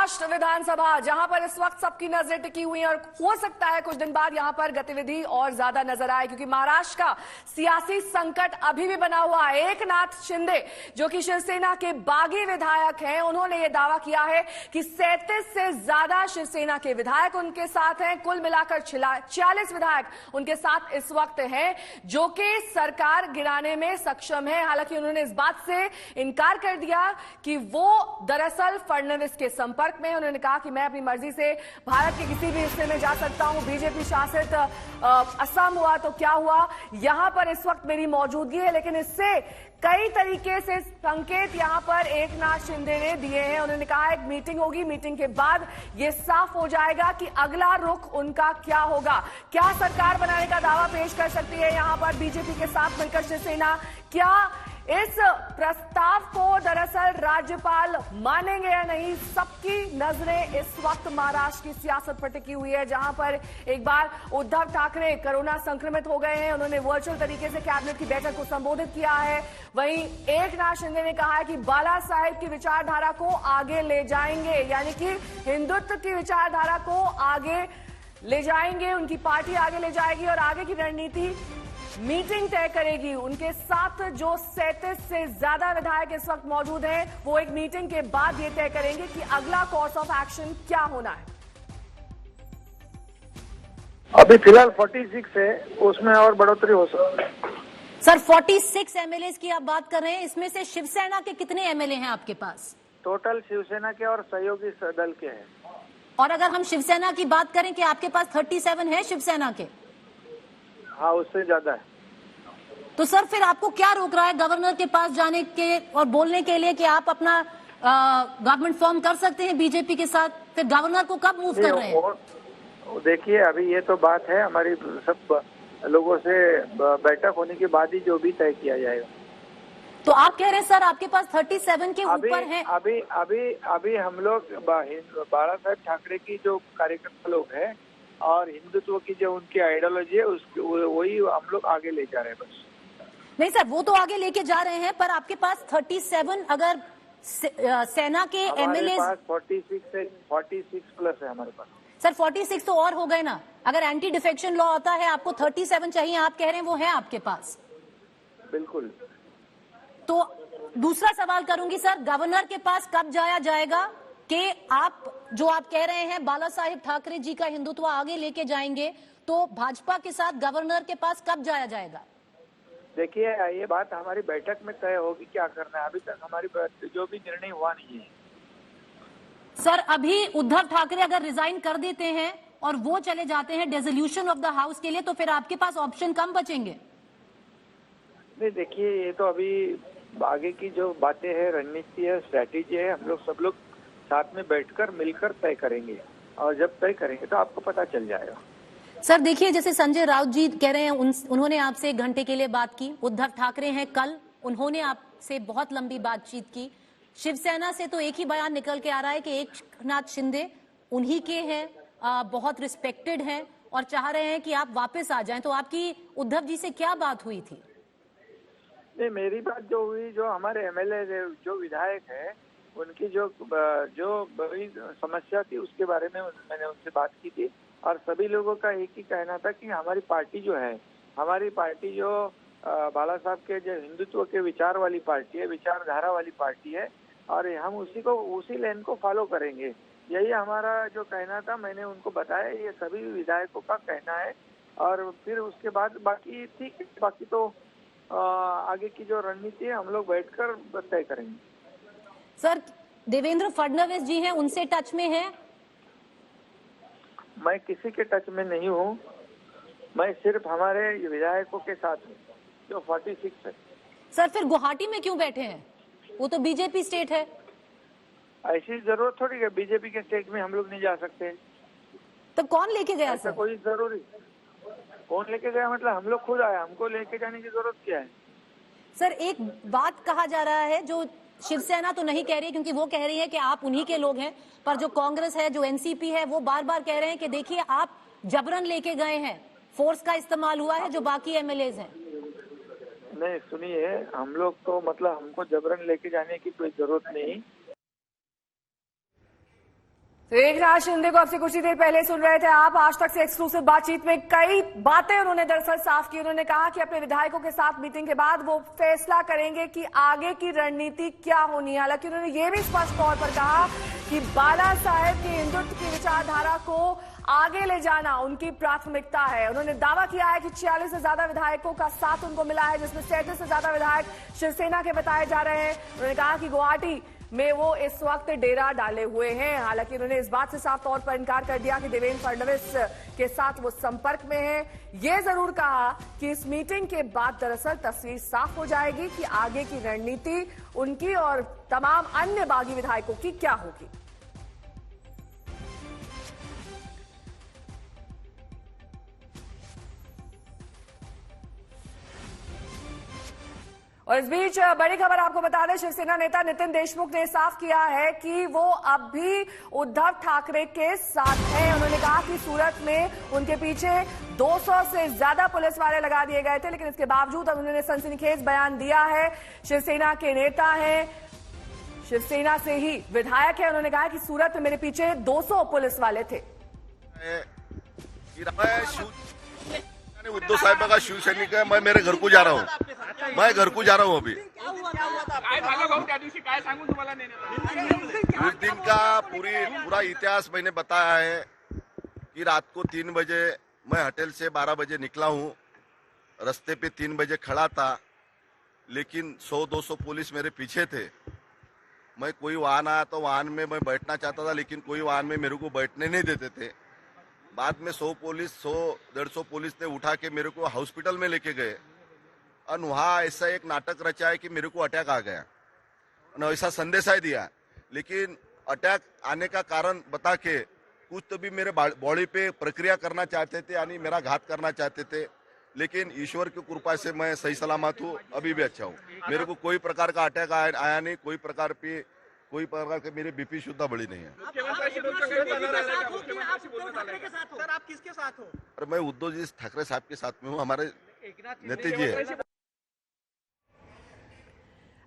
महाराष्ट्र विधानसभा, जहां पर इस वक्त सबकी नजरें टिकी हुई हैं और हो सकता है कुछ दिन बाद यहां पर गतिविधि और ज्यादा नजर आए, क्योंकि महाराष्ट्र का सियासी संकट अभी भी बना हुआ है। एकनाथ शिंदे जो कि शिवसेना के बागी विधायक हैं, उन्होंने यह दावा किया है कि 37 से ज्यादा शिवसेना के विधायक उनके साथ हैं। कुल मिलाकर 46 विधायक उनके साथ इस वक्त हैं, जो कि सरकार गिराने में सक्षम है। हालांकि उन्होंने इस बात से इनकार कर दिया कि वो दरअसल फडणवीस के संपर्क में। उन्होंने कहा कि मैं अपनी मर्जी से भारत के किसी भी हिस्से में जा सकता हूं, बीजेपी शासित असम हुआ तो क्या हुआ, यहां पर इस वक्त मेरी मौजूदगी है। लेकिन इससे कई तरीके से संकेत यहां पर एकनाथ शिंदे ने दिए हैं। उन्होंने कहा एक मीटिंग होगी, मीटिंग के बाद यह साफ हो जाएगा कि अगला रुख उनका क्या होगा। क्या सरकार बनाने का दावा पेश कर सकती है यहां पर बीजेपी के साथ मिलकर शिवसेना? क्या इस प्रस्ताव को दरअसल राज्यपाल मानेंगे या नहीं? सबकी नजरें इस वक्त महाराष्ट्र की सियासत पर टिकी हुई है, जहां पर एक बार उद्धव ठाकरे कोरोना संक्रमित हो गए हैं। उन्होंने वर्चुअल तरीके से कैबिनेट की बैठक को संबोधित किया है। वहीं एकनाथ शिंदे ने कहा है कि बाला साहेब की विचारधारा को आगे ले जाएंगे, यानी कि हिंदुत्व की विचारधारा को आगे ले जाएंगे, उनकी पार्टी आगे ले जाएगी और आगे की रणनीति मीटिंग तय करेगी। उनके साथ जो 37 से ज्यादा विधायक इस वक्त मौजूद हैं, वो एक मीटिंग के बाद ये तय करेंगे कि अगला कोर्स ऑफ एक्शन क्या होना है। अभी फिलहाल 46 है, उसमें और बढ़ोतरी हो सकती है। सर 46 एमएलए की आप बात कर रहे हैं, इसमें से शिवसेना के कितने एमएलए हैं आपके पास? टोटल शिवसेना के और सहयोगी दल के हैं। और अगर हम शिवसेना की बात करें कि आपके पास 37 है शिवसेना के? हाँ, उससे ज्यादा है। तो सर फिर आपको क्या रोक रहा है गवर्नर के पास जाने के और बोलने के लिए कि आप अपना गवर्नमेंट फॉर्म कर सकते हैं बीजेपी के साथ? फिर गवर्नर को कब मूव कर रहे हैं? देखिए, अभी ये तो बात है हमारी सब लोगों से बैठक होने के बाद ही जो भी तय किया जाएगा। तो आप कह रहे हैं सर आपके पास 37 के ऊपर है? अभी हम लोग बाला साहेब ठाकरे की जो कार्यकर्ता लोग हैं और हिंदुत्व की जो उनकी आइडियोलॉजी है वही हम लोग आगे ले जा रहे हैं। बस नहीं सर, वो तो आगे लेके जा रहे हैं, पर आपके पास 37 अगर सेना के एमएलए 46 प्लस है हमारे पास। सर 46 तो और हो गए ना। अगर एंटी डिफेक्शन लॉ आता है, आपको 37 चाहिए, आप कह रहे हैं वो है आपके पास। बिल्कुल। तो दूसरा सवाल करूंगी सर, गवर्नर के पास कब जाया जाएगा कि आप जो आप कह रहे हैं बाला साहेब ठाकरे जी का हिंदुत्व आगे लेके जाएंगे, तो भाजपा के साथ गवर्नर के पास कब जाया जाएगा? देखिए, ये बात हमारी बैठक में तय होगी क्या करना है। अभी तक हमारी जो भी निर्णय हुआ नहीं है। सर अभी उद्धव ठाकरे अगर रिजाइन कर देते हैं और वो चले जाते हैं डिसोल्यूशन ऑफ द हाउस के लिए, तो फिर आपके पास ऑप्शन कम बचेंगे? नहीं, देखिए, ये तो अभी आगे की जो बातें हैं, रणनीति है, स्ट्रैटेजी है, हम लोग सब लोग साथ में बैठकर मिलकर तय करेंगे और जब तय करेंगे तो आपको पता चल जाएगा। सर देखिए, जैसे संजय राउत जी कह रहे हैं, उन्होंने आपसे 1 घंटे के लिए बात की। उद्धव ठाकरे हैं, कल उन्होंने आपसे बहुत लंबी बातचीत की। शिवसेना से तो एक ही बयान निकल के आ रहा है कि एकनाथ शिंदे उन्हीं के हैं, बहुत रिस्पेक्टेड हैं और चाह रहे हैं कि आप वापस आ जाएं। तो आपकी उद्धव जी से क्या बात हुई थी? नहीं, मेरी बात जो हुई, जो हमारे एमएलए जो विधायक है, उनकी जो बड़ी समस्या थी उसके बारे में मैंने उनसे बात की थी। और सभी लोगों का एक ही कहना था कि हमारी पार्टी जो है, हमारी पार्टी जो बाला साहब के जो हिंदुत्व के विचार वाली पार्टी है, विचारधारा वाली पार्टी है, और हम उसी लाइन को फॉलो करेंगे। यही हमारा जो कहना था, मैंने उनको बताया। ये सभी विधायकों का कहना है। और फिर उसके बाद बाकी ठीक है, बाकी तो आगे की जो रणनीति है हम लोग बैठकर तय करेंगे। सर देवेंद्र फडणवीस जी हैं, उनसे टच में हैं? मैं किसी के टच में नहीं हूँ। मैं सिर्फ हमारे विधायकों के साथ हूँ जो 46 है। सर फिर गुवाहाटी में क्यों बैठे हैं? वो तो बीजेपी स्टेट है। ऐसी जरूरत थोड़ी है, बीजेपी के स्टेट में हम लोग नहीं जा सकते। तो कौन लेके गया सर? कोई जरूरी कौन लेके गया? मतलब हम लोग खुद आए, हमको लेके जाने की जरूरत क्या है? सर एक बात कहा जा रहा है, जो शिवसेना तो नहीं कह रही क्योंकि वो कह रही है कि आप उन्हीं के लोग हैं, पर जो कांग्रेस है, जो एनसीपी है, वो बार बार कह रहे हैं कि देखिए आप जबरन लेके गए हैं, फोर्स का इस्तेमाल हुआ है जो बाकी एमएलए हैं। नहीं, सुनिए, हम लोग तो मतलब हमको जबरन लेके जाने की कोई जरूरत नहीं। तो एकनाथ शिंदे को अब से कुछ ही देर पहले सुन रहे थे आप। आज तक से एक्सक्लूसिव बातचीत में कई बातें उन्होंने दरअसल साफ की। उन्होंने कहा कि अपने विधायकों के साथ मीटिंग के बाद वो फैसला करेंगे कि आगे की रणनीति क्या होनी है। हालांकि उन्होंने ये भी स्पष्ट तौर पर कहा कि बाला साहेब की हिंदुत्व की विचारधारा को आगे ले जाना उनकी प्राथमिकता है। उन्होंने दावा किया है कि 46 से ज्यादा विधायकों का साथ उनको मिला है, जिसमें 37 से ज्यादा विधायक शिवसेना के बताए जा रहे हैं। उन्होंने कहा कि गुवाहाटी में वो इस वक्त डेरा डाले हुए हैं। हालांकि उन्होंने इस बात से साफ तौर पर इनकार कर दिया कि देवेंद्र फडणवीस के साथ वो संपर्क में हैं। ये जरूर कहा कि इस मीटिंग के बाद दरअसल तस्वीर साफ हो जाएगी कि आगे की रणनीति उनकी और तमाम अन्य बागी विधायकों की क्या होगी। और इस बीच बड़ी खबर आपको बता दें, शिवसेना नेता नितिन देशमुख ने साफ किया है कि वो अब भी उद्धव ठाकरे के साथ हैं। उन्होंने कहा कि सूरत में उनके पीछे 200 से ज्यादा पुलिस वाले लगा दिए गए थे, लेकिन इसके बावजूद अब उन्होंने सनसनीखेज बयान दिया है। शिवसेना के नेता हैं, शिवसेना से ही विधायक है। उन्होंने कहा कि सूरत में मेरे पीछे 200 पुलिस वाले थे। उद्धव साहब का शिवसैनिक है। मैं मेरे घर को जा रहा हूँ, मैं घर को जा रहा हूँ अभी। उस दिन का पूरा इतिहास मैंने बताया है कि रात को 3 बजे मैं होटल से 12 बजे निकला हूँ। रास्ते पे 3 बजे खड़ा था, लेकिन 100-200 पुलिस मेरे पीछे थे। मैं कोई वाहन आया तो वाहन में मैं बैठना चाहता था, लेकिन कोई वाहन में मेरे को बैठने नहीं देते थे। बाद में 100-150 पुलिस ने उठा के मेरे को हॉस्पिटल में लेके गए और वहाँ ऐसा एक नाटक रचा है कि मेरे को अटैक आ गया और ऐसा संदेशा ही दिया। लेकिन अटैक आने का कारण बता के कुछ तो भी मेरे बॉडी पे प्रक्रिया करना चाहते थे, यानी मेरा घात करना चाहते थे, लेकिन ईश्वर की कृपा से मैं सही सलामत हूँ, अभी भी अच्छा हूँ। मेरे को कोई प्रकार का अटैक आया नहीं, कोई प्रकार के मेरे बीपी शुद्धा बढ़ी नहीं है। सर आप किसके साथ हो? और मैं उद्धव जी ठाकरे साहब के साथ में हूँ, हमारे नेता जी है।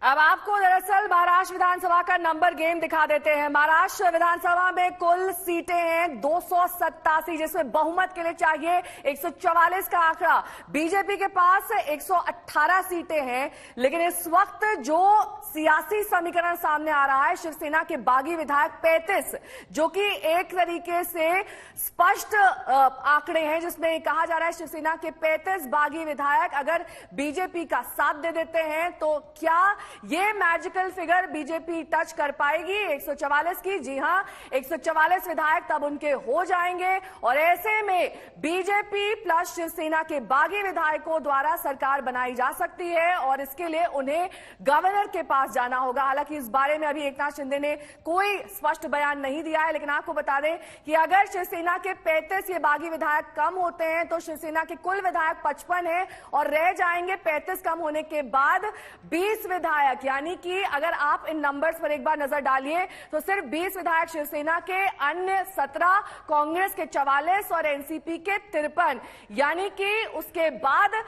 अब आपको दरअसल महाराष्ट्र विधानसभा का नंबर गेम दिखा देते हैं। महाराष्ट्र विधानसभा में कुल सीटें हैं 287, जिसमें बहुमत के लिए चाहिए 144 का आंकड़ा। बीजेपी के पास 118 सीटें हैं, लेकिन इस वक्त जो सियासी समीकरण सामने आ रहा है, शिवसेना के बागी विधायक 35, जो कि एक तरीके से स्पष्ट आंकड़े हैं, जिसमें कहा जा रहा है शिवसेना के 35 बागी विधायक अगर बीजेपी का साथ दे देते हैं तो क्या ये मैजिकल फिगर बीजेपी टच कर पाएगी 144 की? जी हां, 144 विधायक तब उनके हो जाएंगे और ऐसे में बीजेपी प्लस शिवसेना के बागी विधायकों द्वारा सरकार बनाई जा सकती है और इसके लिए उन्हें गवर्नर के पास जाना होगा। हालांकि इस बारे में अभी एकनाथ शिंदे ने कोई स्पष्ट बयान नहीं दिया है, लेकिन आपको बता दें कि अगर शिवसेना के 35 ये बागी विधायक कम होते हैं तो शिवसेना के कुल विधायक 55 हैं और रह जाएंगे 35 कम होने के बाद 20 विधायक। यानी कि अगर आप इन नंबर्स पर एक बार नजर डालिए तो सिर्फ 20 विधायक शिवसेना के, अन्य 17 कांग्रेस के 44 और एनसीपी के 53। यानी कि उसके बाद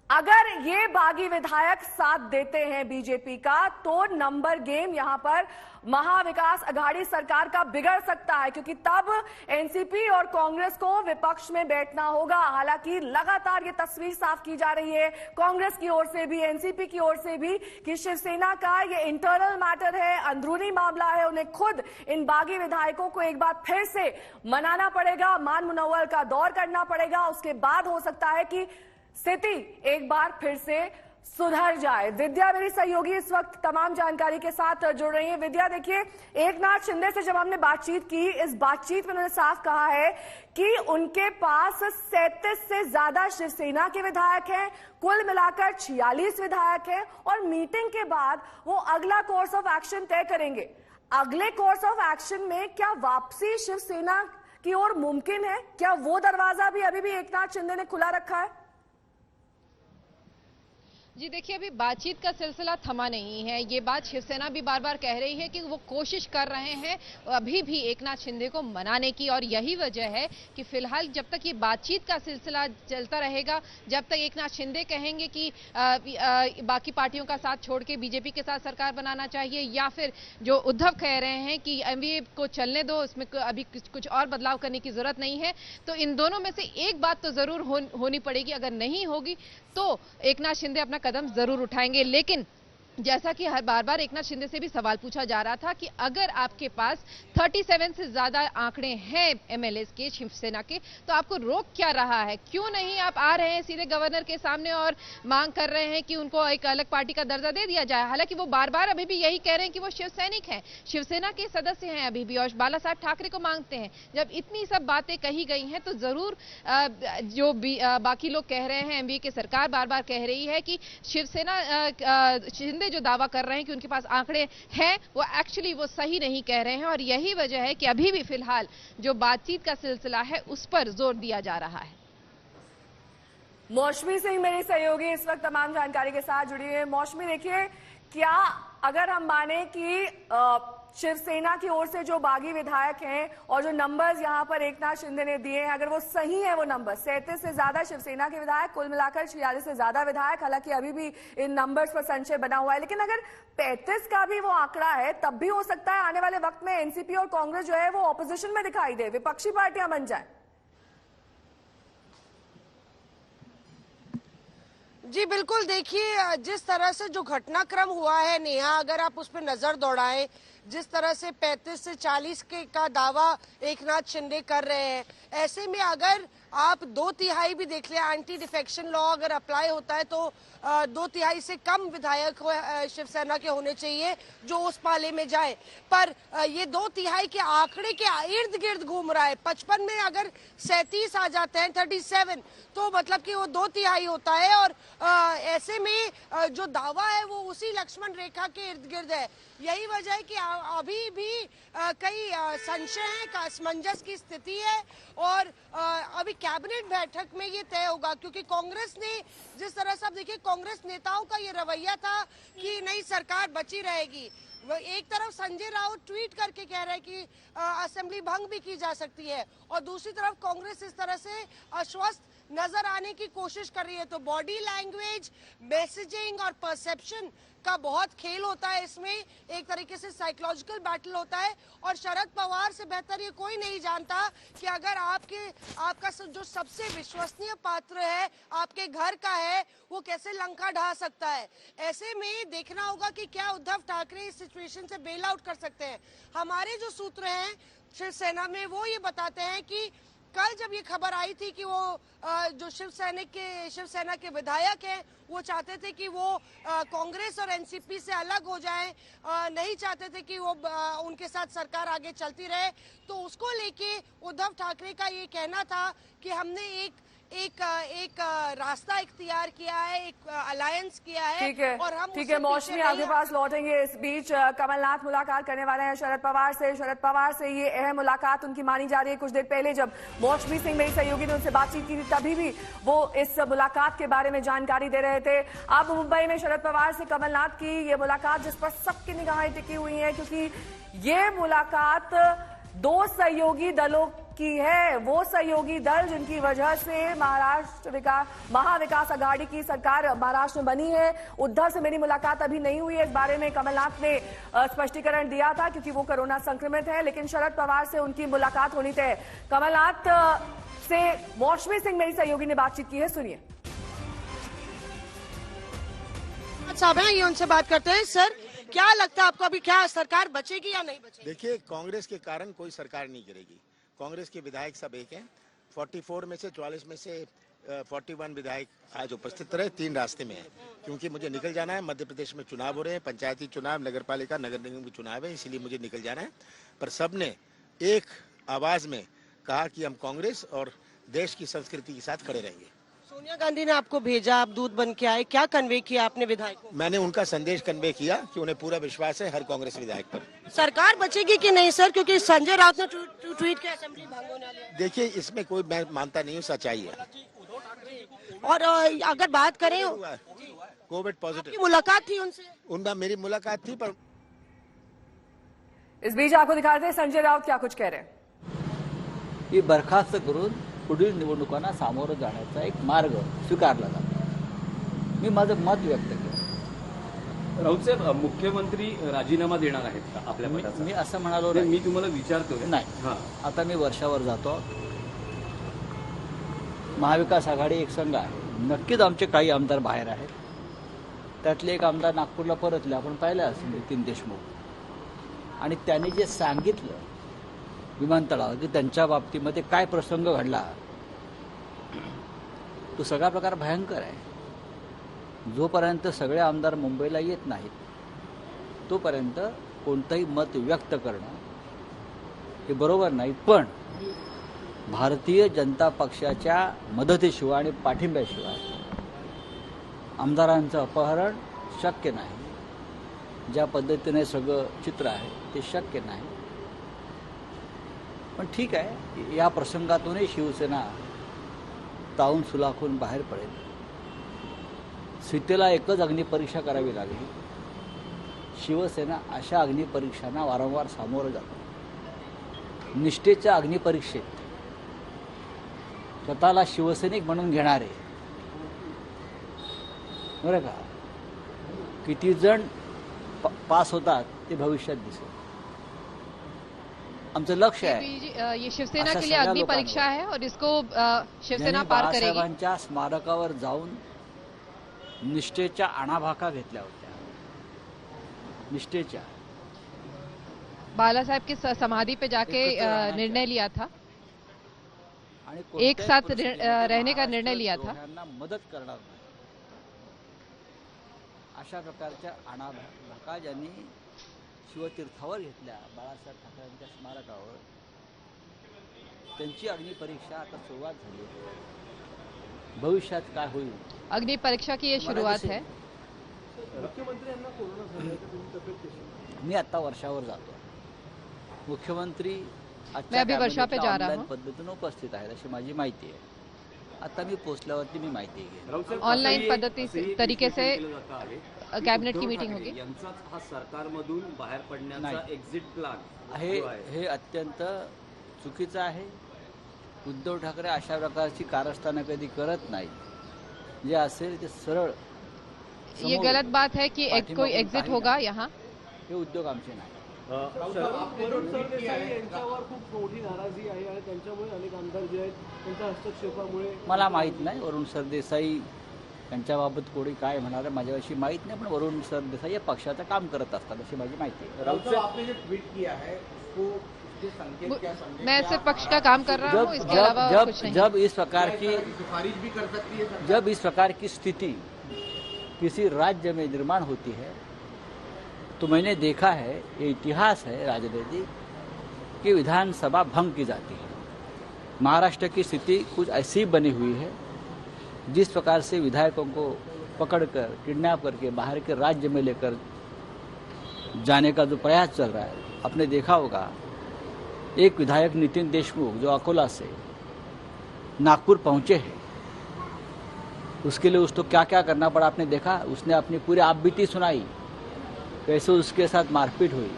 अगर ये बागी विधायक साथ देते हैं बीजेपी का तो नंबर गेम यहां पर महाविकास अघाड़ी सरकार का बिगड़ सकता है, क्योंकि तब एनसीपी और कांग्रेस को विपक्ष में बैठना होगा। हालांकि लगातार ये तस्वीर साफ की जा रही है कांग्रेस की ओर से भी, एनसीपी की ओर से भी, कि शिवसेना का ये इंटरनल मैटर है, अंदरूनी मामला है। उन्हें खुद इन बागी विधायकों को एक बार फिर से मनाना पड़ेगा, मान मुनव्वर का दौर करना पड़ेगा। उसके बाद हो सकता है कि स्थिति एक बार फिर से सुधर जाए। विद्या मेरी सहयोगी इस वक्त तमाम जानकारी के साथ जुड़ रही है। विद्या, देखिए, एकनाथ शिंदे से जब हमने बातचीत की, इस बातचीत में उन्होंने साफ कहा है कि उनके पास 37 से ज्यादा शिवसेना के विधायक हैं, कुल मिलाकर 46 विधायक हैं और मीटिंग के बाद वो अगला कोर्स ऑफ एक्शन तय करेंगे। अगले कोर्स ऑफ एक्शन में क्या वापसी शिवसेना की ओर मुमकिन है? क्या वो दरवाजा भी अभी भी एकनाथ शिंदे ने खुला रखा है? जी देखिए, अभी बातचीत का सिलसिला थमा नहीं है। ये बात शिवसेना भी बार बार कह रही है कि वो कोशिश कर रहे हैं अभी भी एकनाथ शिंदे को मनाने की, और यही वजह है कि फिलहाल जब तक ये बातचीत का सिलसिला चलता रहेगा, जब तक एकनाथ शिंदे कहेंगे कि बाकी पार्टियों का साथ छोड़ के बीजेपी के साथ सरकार बनाना चाहिए, या फिर जो उद्धव कह रहे हैं कि एमवीए को चलने दो, इसमें अभी कुछ और बदलाव करने की जरूरत नहीं है, तो इन दोनों में से एक बात तो जरूर होनी पड़ेगी। अगर नहीं होगी तो एकनाथ शिंदे अपना कदम जरूर उठाएंगे। लेकिन जैसा कि हर बार बार एकनाथ शिंदे से भी सवाल पूछा जा रहा था कि अगर आपके पास 37 से ज्यादा आंकड़े हैं एमएलएस के, शिवसेना के, तो आपको रोक क्या रहा है? क्यों नहीं आप आ रहे हैं सीधे गवर्नर के सामने और मांग कर रहे हैं कि उनको एक अलग पार्टी का दर्जा दे दिया जाए? हालांकि वो बार बार अभी भी यही कह रहे हैं कि वो शिव सैनिक हैं, शिवसेना के सदस्य हैं अभी भी, और बाला साहब ठाकरे को मांगते हैं। जब इतनी सब बातें कही गई हैं तो जरूर जो बाकी लोग कह रहे हैं, एमवीए की सरकार बार बार कह रही है कि शिवसेना शिंदे जो दावा कर रहे हैं कि उनके पास आंकड़े हैं, वो एक्चुअली वो सही नहीं कह रहे हैं, और यही वजह है कि अभी भी फिलहाल जो बातचीत का सिलसिला है उस पर जोर दिया जा रहा है। मौसमी सिंह मेरी सहयोगी इस वक्त तमाम जानकारी के साथ जुड़ी है। मौसमी, देखिए, क्या अगर हम माने कि शिवसेना की ओर से जो बागी विधायक हैं और जो नंबर्स यहां पर एकनाथ शिंदे ने दिए हैं, अगर वो सही है, वो नंबर 37 से ज्यादा शिवसेना के विधायक, कुल मिलाकर 46 से ज्यादा विधायक, हालांकि अभी भी इन नंबर्स पर संशय बना हुआ है, लेकिन अगर 35 का भी वो आंकड़ा है, तब भी हो सकता है आने वाले वक्त में एनसीपी और कांग्रेस जो है वो ऑपोजिशन में दिखाई दे, विपक्षी पार्टियां बन जाए। जी बिल्कुल, देखिए जिस तरह से जो घटनाक्रम हुआ है नेहा, अगर आप उस पर नजर दौड़ाएं, जिस तरह से 35 से 40 का दावा एकनाथ शिंदे कर रहे हैं, ऐसे में अगर आप 2/3 भी देख लें, एंटी डिफेक्शन लॉ अगर अप्लाई होता है तो 2/3 से कम विधायक शिवसेना के होने चाहिए जो उस पाले में जाए, पर ये 2/3 के आंकड़े के इर्द गिर्द घूम रहा है। 55 में अगर 37 आ जाते हैं, 37, तो मतलब कि वो 2/3 होता है, और ऐसे में जो दावा है वो उसी लक्ष्मण रेखा के इर्द गिर्द है। यही वजह है कि अभी भी कई संशय हैं, असमंजस की स्थिति है, और अभी कैबिनेट बैठक में ये तय होगा, क्योंकि कांग्रेस ने जिस तरह से, अब देखिए कांग्रेस नेताओं का ये रवैया था कि नहीं सरकार बची रहेगी। एक तरफ संजय राउत ट्वीट करके कह रहे हैं कि असेंबली भंग भी की जा सकती है, और दूसरी तरफ कांग्रेस इस तरह से आश्वस्त नजर आने की कोशिश कर रही है। तो बॉडी लैंग्वेज, मैसेजिंग और परसेप्शन का बहुत खेल होता है इसमें, एक तरीके से साइकोलॉजिकल बैटल होता है, और शरद पवार से बेहतर ये कोई नहीं जानता कि अगर आपका जो सबसे विश्वसनीय पात्र है, आपके घर का है, वो कैसे लंका ढा सकता है। ऐसे में देखना होगा कि क्या उद्धव ठाकरे इस सिचुएशन से बेल आउट कर सकते हैं। हमारे जो सूत्र हैं शिवसेना में वो ये बताते हैं कि कल जब ये खबर आई थी कि वो जो शिवसेना के विधायक हैं, वो चाहते थे कि वो कांग्रेस और एनसीपी से अलग हो जाएं, नहीं चाहते थे कि वो उनके साथ सरकार आगे चलती रहे, तो उसको लेके उद्धव ठाकरे का ये कहना था कि हमने एक रास्ता इख्तियार किया है, एक अलायंस किया है, और हम ठीक है मौसमी, आपके पास लौटेंगे। इस बीच कमलनाथ मुलाकात करने वाले हैं शरद पवार से ये अहम मुलाकात उनकी मानी जा रही है। कुछ देर पहले जब मौसमी सिंह मेरी सहयोगी ने उनसे बातचीत की थी, तभी भी वो इस मुलाकात के बारे में जानकारी दे रहे थे। अब मुंबई में शरद पवार से कमलनाथ की ये मुलाकात, जिस पर सबकी निगाहें टिकी हुई है, क्योंकि ये मुलाकात 2 सहयोगी दलों की है, वो सहयोगी दल जिनकी वजह से महाविकास आघाड़ी की सरकार महाराष्ट्र में बनी है। उद्धव से मेरी मुलाकात अभी नहीं हुई है, इस बारे में कमलनाथ ने स्पष्टीकरण दिया था, क्योंकि वो कोरोना संक्रमित है, लेकिन शरद पवार से उनकी मुलाकात होनी तय। कमलनाथ से मौसमी सिंह मेरी सहयोगी ने बातचीत की है, सुनिए। साहब हैं, ये उनसे बात करते हैं। सर, क्या लगता है आपको, अभी क्या सरकार बचेगी या नहीं बचेगी? देखिए, कांग्रेस के कारण कोई सरकार नहीं गिरेगी। कांग्रेस के विधायक सब एक हैं। 44 में से 44 में से 41 विधायक आज उपस्थित रहे। 3 रास्ते में है, क्योंकि मुझे निकल जाना है। मध्य प्रदेश में चुनाव हो रहे हैं, पंचायती चुनाव, नगर पालिका, नगर निगम के चुनाव है, इसीलिए मुझे निकल जाना है। पर सबने एक आवाज में कहा कि हम कांग्रेस और देश की संस्कृति के साथ खड़े रहेंगे। सोनिया गांधी ने आपको भेजा, आप दूध बन के आए, क्या कन्वे किया आपने विधायकों? मैंने उनका संदेश कन्वे किया कि उन्हें पूरा विश्वास है हर कांग्रेस विधायक पर। सरकार बचेगी कि नहीं सर, क्योंकि संजय राउत ने ट्वीट किया असेंबली भंग होने वाली है। देखिए, इसमें कोई मैं मानता नहीं हूँ, सच्चाई है। और अगर बात करें कोविड आपकी पॉजिटिव। मुलाकात थी उनसे? उनका मेरी मुलाकात थी, पर इस बीच आपको दिखाते हैं संजय राउत क्या कुछ कह रहे हैं। ही बरखास्त करून पुढील निवडणुकांना सामोरं जाण्याचा एक मार्ग स्वीकारला जातो. मी माझं मत व्यक्त केलं. राऊत साहेब, मुख्यमंत्री राजीनामा देणार आहेत का आपल्या पदाचा? मी असं म्हणालो नाही, नाही. मी तुम्हाला विचारतोय. नाही. हां. आता मी वर्षावर जातो. महाविकास आघाडी एक संघ आहे. नक्कीच आमचे काही आमदार बाहेर आहेत. त्यातले एक आमदार नागपूरला परतले, आपण पाहिलं असेल, नितीन देशमुख. आणि त्यांनी जे सांगितलं विमानतळावर की त्यांच्या बाबतीमध्ये काय प्रसंग घडला, तो सगळा प्रकार भयंकर आहे. जोपर्यंत सगळे आमदार मुंबईला येत नाहीत तोपर्यंत कोणतंही मत व्यक्त करणं हे बरोबर नाही. पण भारतीय जनता पक्षाच्या मदतीशिवाय आणि पाठिंब्याशिवाय आमदारांचं अपहरण शक्य नाही. ज्या पद्धतीने सगळं चित्र आहे ते शक्य नाही. पण ठीक आहे, या प्रसंगातूनही शिवसेना तावून सुलाखून बाहेर पडेल. सीतेला एकच अग्निपरीक्षा करावी लागली. शिवसेना अशा अग्निपरीक्षांना वारंवार सामोरं जातो. निष्ठेच्या अग्निपरीक्षेत स्वतःला शिवसैनिक म्हणून घेणारे बरं का किती जण पास होतात ते भविष्यात दिसेल. आमचं लक्ष आहे ये शिवसेना अशा के लिए सगळ्या अग्नि परीक्षा लोकांवर, है और इसको शिवसेना ज्यांनी पार करेगी. बाळासाहेबांच्या स्मारकावर जाऊन निष्ठेच्या आणाभाका घेतल्या होत्या. निष्ठेच्या बाला साहब की समाधि पे जाके एकत्र राहण्याचा निर्णय लिया था, आणि एक कोणत्याही साथ परिस्थितीमध्ये रहने का निर्णय लिया था. दोघांना मदत करणार नाही. अशा प्रकारच्या आणाभाका ज्यांनी शिवतीर्थावर घेतल्या बाळासाहेब ठाकरेंच्या स्मारकावर, त्यांची अग्निपरीक्षा आता सुरुवात झाली. भविष्यात काय होईल, अग्नि परीक्षा की ये शुरुआत है. मी आता वर्षावर जातो. मुख्यमंत्री मैं अभी वर्षा पे जा रहा हूं. पद्धतीने उपस्थित आहेत अशी माझी माहिती आहे. आता मी पोहोचल्यावरती मी माहिती घेईन. राऊत साहेब, ऑनलाइन असंही- पद्धती असंही तरीके से केलं जातं आहे. कैबिनेट की उद्धव मीटिंग ठाकरे होगी. यांचाच हा सरकारमधून बाहेर पडण्याचा नाही. एक्झिट प्लॅन हे अत्यंत चुकीचं आहे. उद्धव ठाकरे अशा प्रकारची कारस्थानं कधी करत नाही. जे असेल ते सरळ ये समोर गलत बात है कि पाठिंबा कोई कोण एग्जिट काही होगा नाही. यहाँ. हे उद्योग आमचे नाही. यांच्यावर खूप मोठी नाराजी आहे आणि त्यांच्यामुळे अनेक आमदार जे आहेत त्यांच्या हस्तक्षेपामुळे मला माहीत नाही वरुण सरदेसाई यांच्याबाबत कोणी काय म्हणाल माझ्याविषयी माहीत नाही. पण वरुण सरदेसाई या पक्षाचं काम करत असतात अशी माझी माहिती आहे. राऊत साहब, आपने जो ट्वीट किया है उसको उसके संकेत क्या समझे? मैं सिर्फ पक्ष का काम कर रहा हूँ, इसके अलावा कुछ नहीं. जब इस प्रकार की सिफारिश भी कर सकती है सरकार? जब इस प्रकार की स्थिति किसी राज्य में निर्माण होती है तो मैंने देखा है, ये इतिहास है राजनीति कि विधानसभा भंग की जाती है. महाराष्ट्र की स्थिति कुछ ऐसी बनी हुई है. जिस प्रकार से विधायकों को पकड़कर किडनैप करके बाहर के राज्य में लेकर जाने का जो प्रयास चल रहा है, आपने देखा होगा एक विधायक नितिन देशमुख जो अकोला से नागपुर पहुंचे हैं, उसके लिए उसको क्या क्या करना पड़ा आपने देखा. उसने अपनी पूरी आपबीती सुनाई, कैसे उसके साथ मारपीट हुई,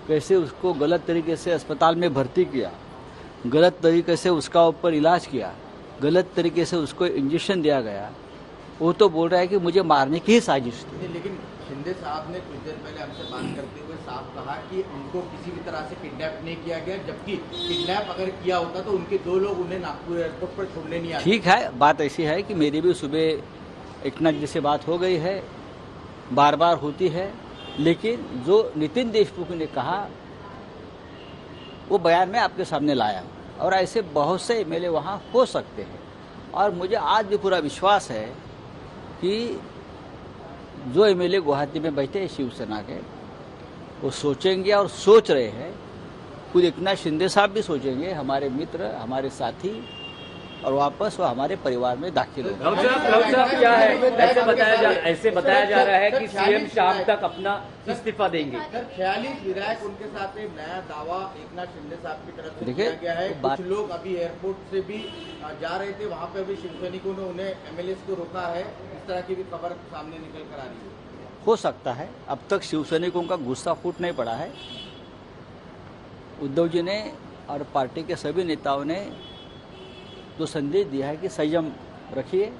कैसे उसको गलत तरीके से अस्पताल में भर्ती किया, गलत तरीके से उसका ऊपर इलाज किया, गलत तरीके से उसको इंजेक्शन दिया गया. वो तो बोल रहा है कि मुझे मारने की ही साजिश थी. लेकिन शिंदे साहब ने कुछ देर पहले हमसे बात करते हुए साफ कहा कि उनको किसी भी तरह से किडनैप नहीं किया गया, जबकि किडनैप अगर किया होता तो उनके 2 लोग उन्हें नागपुर एयरपोर्ट पर छोड़ने नहीं आए. ठीक है, बात ऐसी है कि मेरी भी सुबह एकनाथ जी से बात हो गई है, बार बार होती है. लेकिन जो नितिन देशमुख ने कहा वो बयान में आपके सामने लाया. और ऐसे बहुत से एमएलए वहाँ हो सकते हैं. और मुझे आज भी पूरा विश्वास है कि जो एमएलए गुवाहाटी में बैठे हैं शिवसेना के, वो सोचेंगे और सोच रहे हैं. खुद एकनाथ शिंदे साहब भी सोचेंगे, हमारे मित्र, हमारे साथी, और वापस वो हमारे परिवार में दाखिल हो। राउत साहब क्या है, ऐसे बताया जा रहा है कि सीएम शाम तक अपना इस्तीफा देंगे। सर 46 विधायक उनके साथ एक नया दावा एकनाथ शिंदे साहब की तरफ से देखिए, किया गया है। बात- कुछ लोग अभी एयरपोर्ट से भी जा रहे थे, वहां पे भी शिवसैनिकों ने उन्हें एमएलए को रोका है, इस तरह की भी खबर सामने निकल कर आ रही है। हो सकता है, अब तक शिवसैनिकों का गुस्सा फूट नहीं पड़ा है। उद्धव जी ने और पार्टी के सभी नेताओं ने जो संदेश दिया है कि संयम रखिए,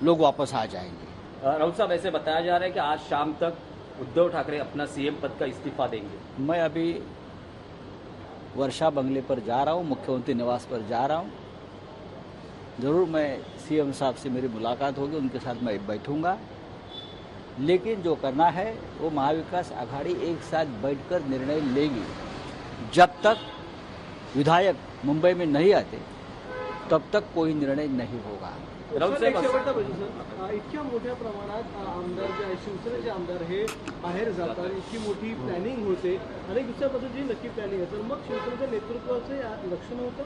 लोग वापस आ जाएंगे। राउत साहब, ऐसे बताया जा रहा है कि आज शाम तक उद्धव ठाकरे अपना सीएम पद का इस्तीफा देंगे। मैं अभी वर्षा बंगले पर जा रहा हूँ, मुख्यमंत्री निवास पर जा रहा हूँ। जरूर मैं सीएम साहब से मेरी मुलाकात होगी, उनके साथ मैं बैठूंगा। लेकिन जो करना है वो महाविकास आघाड़ी एक साथ बैठकर निर्णय लेगी। जब तक विधायक मुंबई में नहीं आते तब तक कोई निर्णय नाही होगा। सर, एक शेवटचा प्रश्न सर, इतक्या मोठ्या प्रमाणात आमदार जे आहे, शिवसेनेचे आमदार हे बाहेर जातात, इतकी मोठी प्लॅनिंग होते आणि दुसऱ्या बाजूची नक्की प्लॅनिंग आहे, तर मग शिवसेनेच्या नेतृत्वाचं लक्ष नव्हतं?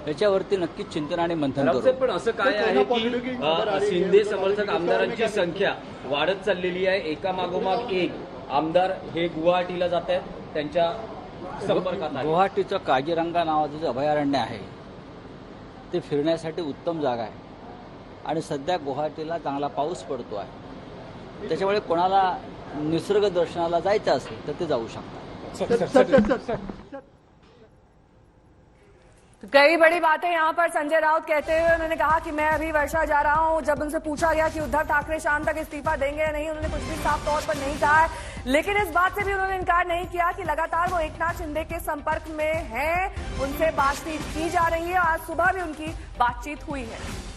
याच्यावरती नक्कीच चिंतन आणि मंथन राउत करू। साहेब, पण असं काय आहे की शिंदे समर्थक आमदारांची संख्या वाढत चाललेली आहे, एका मागोमाग एक आमदार हे गुवाहाटीला जात आहेत, त्यांच्या संपर्कात आहे। गुवाहाटीचं काजीरंगा नावाचं जे अभयारण्य आहे ते फिरण्यासाठी उत्तम जागा आहे आणि सध्या गुवाहाटीला चांगला पाऊस पडतो आहे, त्याच्यामुळे कोणाला निसर्ग दर्शनाला जायचं असेल तर ते जाऊ शकतात। तो कई बड़ी बातें यहाँ पर संजय राउत कहते हुए उन्होंने कहा कि मैं अभी वर्षा जा रहा हूँ। जब उनसे पूछा गया कि उद्धव ठाकरे शाम तक इस्तीफा देंगे या नहीं, उन्होंने कुछ भी साफ तौर पर नहीं कहा है। लेकिन इस बात से भी उन्होंने इनकार नहीं किया कि लगातार वो एकनाथ शिंदे के संपर्क में हैं, उनसे बातचीत की जा रही है। आज सुबह भी उनकी बातचीत हुई है।